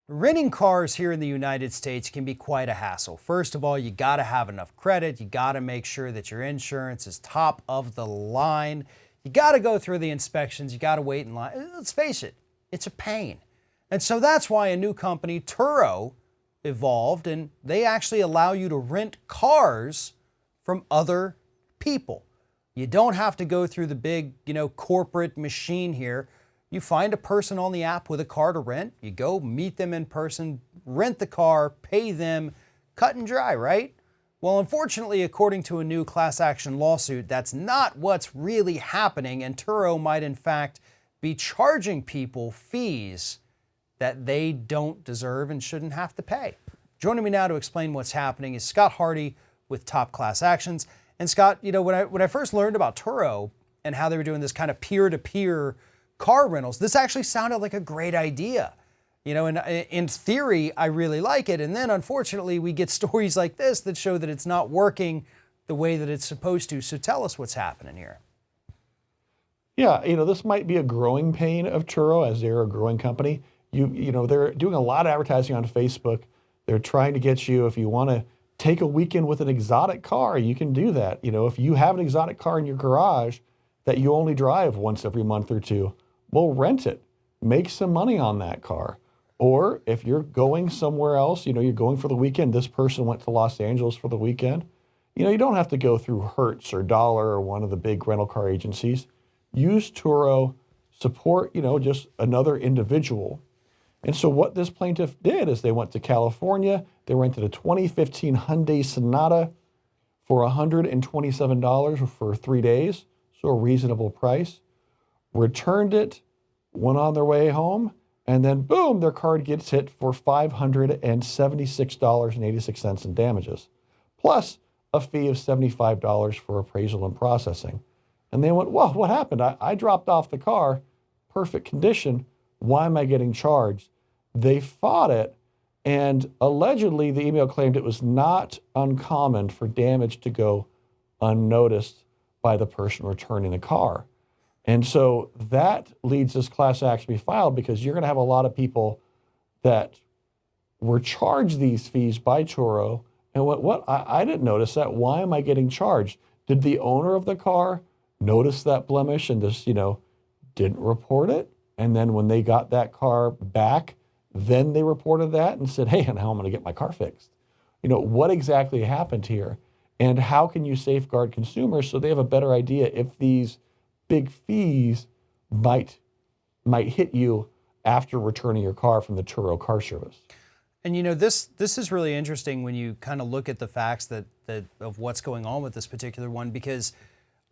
Renting cars here in the United States can be quite a hassle. First of all, you got to have enough credit. You got to make sure that your insurance is top of the line. You got to go through the inspections. You got to wait in line. Let's face it, it's a pain. And so that's why a new company, Turo, evolved, and they actually allow you to rent cars from other people. You don't have to go through the big, corporate machine here. You find a person on the app with a car to rent, you go meet them in person, rent the car, pay them, cut and dry, right? Well, unfortunately, according to a new class action lawsuit, that's not what's really happening, and Turo might in fact be charging people fees that they don't deserve and shouldn't have to pay. Joining me now to explain what's happening is Scott Hardy with Top Class Actions. And Scott, when I first learned about Turo and how they were doing this kind of peer-to-peer car rentals, this actually sounded like a great idea. And in theory, I really like it. And then unfortunately, we get stories like this that show that it's not working the way that it's supposed to. So tell us what's happening here. Yeah, this might be a growing pain of Turo as they're a growing company. They're doing a lot of advertising on Facebook. They're trying to get you, if you want to take a weekend with an exotic car, you can do that. If you have an exotic car in your garage that you only drive once every month or two, well, rent it. Make some money on that car. Or if you're going somewhere else, you're going for the weekend. This person went to Los Angeles for the weekend. You don't have to go through Hertz or Dollar or one of the big rental car agencies. Use Turo, support, just another individual. And so what this plaintiff did is they went to California. They rented a 2015 Hyundai Sonata for $127 for 3 days, so a reasonable price. Returned it, went on their way home, and then boom, their card gets hit for $576.86 in damages, plus a fee of $75 for appraisal and processing. And they went, well, what happened? I dropped off the car, perfect condition. Why am I getting charged? They fought it, and allegedly the email claimed it was not uncommon for damage to go unnoticed by the person returning the car. And so that leads this class action to be filed because you're going to have a lot of people that were charged these fees by Turo and went, what? I didn't notice that. Why am I getting charged? Did the owner of the car notice that blemish and just, didn't report it? And then when they got that car back, then they reported that and said, hey, now I'm going to get my car fixed. What exactly happened here? And how can you safeguard consumers so they have a better idea if these big fees might hit you after returning your car from the Turo car service? And this is really interesting when you kind of look at the facts that of what's going on with this particular one, because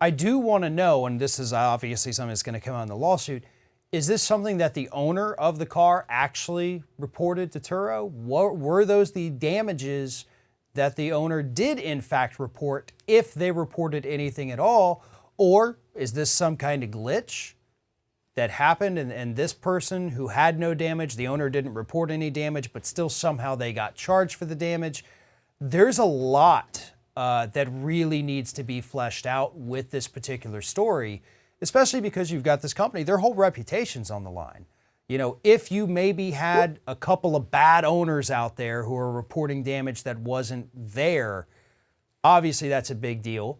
I do want to know, and this is obviously something that's going to come out in the lawsuit, is this something that the owner of the car actually reported to Turo? Were those the damages that the owner did in fact report, if they reported anything at all? Or is this some kind of glitch that happened and this person who had no damage, the owner didn't report any damage, but still somehow they got charged for the damage? There's a lot that really needs to be fleshed out with this particular story, especially because you've got this company, their whole reputation's on the line. If you maybe had a couple of bad owners out there who are reporting damage that wasn't there, obviously that's a big deal.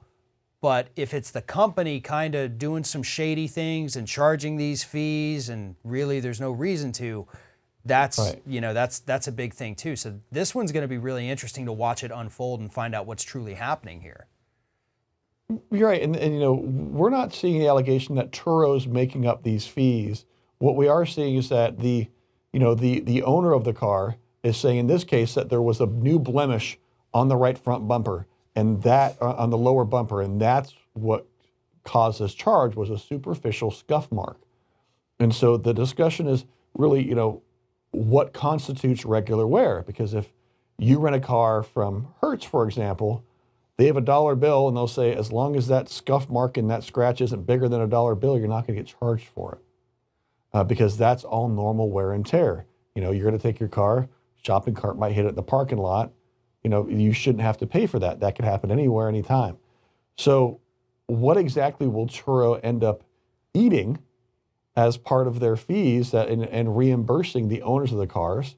But if it's the company kind of doing some shady things and charging these fees and really there's no reason to, that's, Right. That's a big thing too. So this one's going to be really interesting to watch it unfold and find out what's truly happening here. You're right. And we're not seeing the allegation that Turo's making up these fees. What we are seeing is that the owner of the car is saying in this case that there was a new blemish on the right front bumper and that on the lower bumper. And that's what caused this charge, was a superficial scuff mark. And so the discussion is really, what constitutes regular wear? Because if you rent a car from Hertz, for example, they have a dollar bill and they'll say, as long as that scuff mark and that scratch isn't bigger than a dollar bill, you're not going to get charged for it. Because that's all normal wear and tear. You're going to take your car, shopping cart might hit it in the parking lot. You shouldn't have to pay for that. That could happen anywhere, anytime. So what exactly will Turo end up eating as part of their fees and reimbursing the owners of the cars?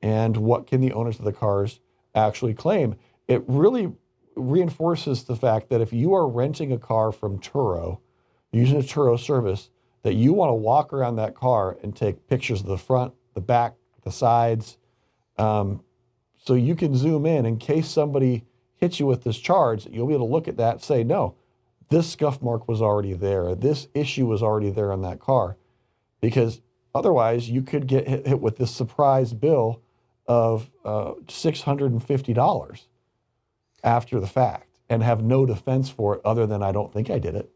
and what can the owners of the cars actually claim. It really reinforces the fact that if you are renting a car from Turo, using a Turo service, that you want to walk around that car and take pictures of the front, the back, the sides, so you can zoom in case somebody hits you with this charge, you'll be able to look at that and say, no, this scuff mark was already there. This issue was already there on that car. Because otherwise you could get hit with this surprise bill of $650 after the fact and have no defense for it other than I don't think I did it.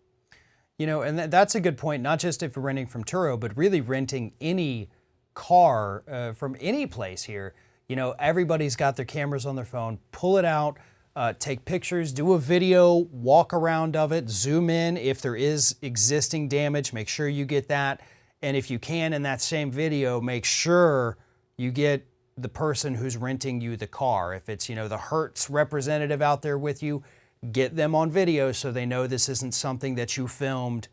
You know, and that's a good point, not just if you're renting from Turo, but really renting any car from any place here. You know, everybody's got their cameras on their phone. Pull it out, take pictures, do a video, walk around of it, zoom in. If there is existing damage, make sure you get that. And if you can, in that same video, make sure you get the person who's renting you the car. If it's, you know, the Hertz representative out there with you, get them on video so they know this isn't something that you filmed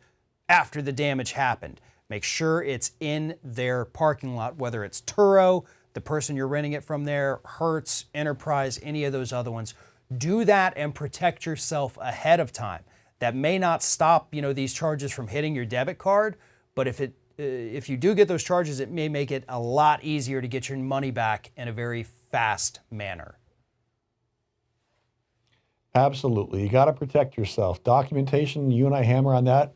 after the damage happened. Make sure it's in their parking lot, whether it's Turo, the person you're renting it from there, Hertz, Enterprise, any of those other ones. Do that and protect yourself ahead of time. That may not stop, you know, these charges from hitting your debit card, but if you do get those charges, it may make it a lot easier to get your money back in a very fast manner. Absolutely. You got to protect yourself. Documentation, you and I hammer on that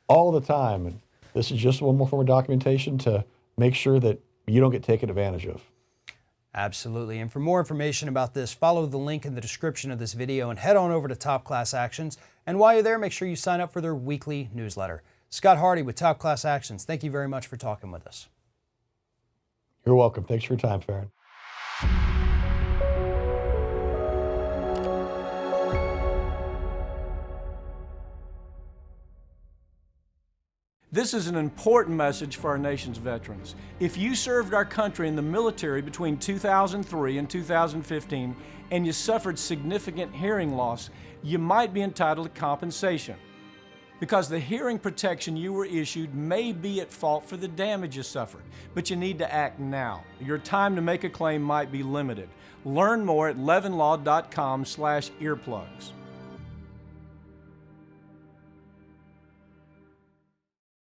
all the time. And this is just one more form of documentation to make sure that you don't get taken advantage of. Absolutely. And for more information about this, follow the link in the description of this video and head on over to Top Class Actions. And while you're there, make sure you sign up for their weekly newsletter. Scott Hardy with Top Class Actions, thank you very much for talking with us. You're welcome. Thanks for your time, Farron. This is an important message for our nation's veterans. If you served our country in the military between 2003 and 2015 and you suffered significant hearing loss, you might be entitled to compensation. Because the hearing protection you were issued may be at fault for the damage you suffered, but you need to act now. Your time to make a claim might be limited. Learn more at levinlaw.com/earplugs.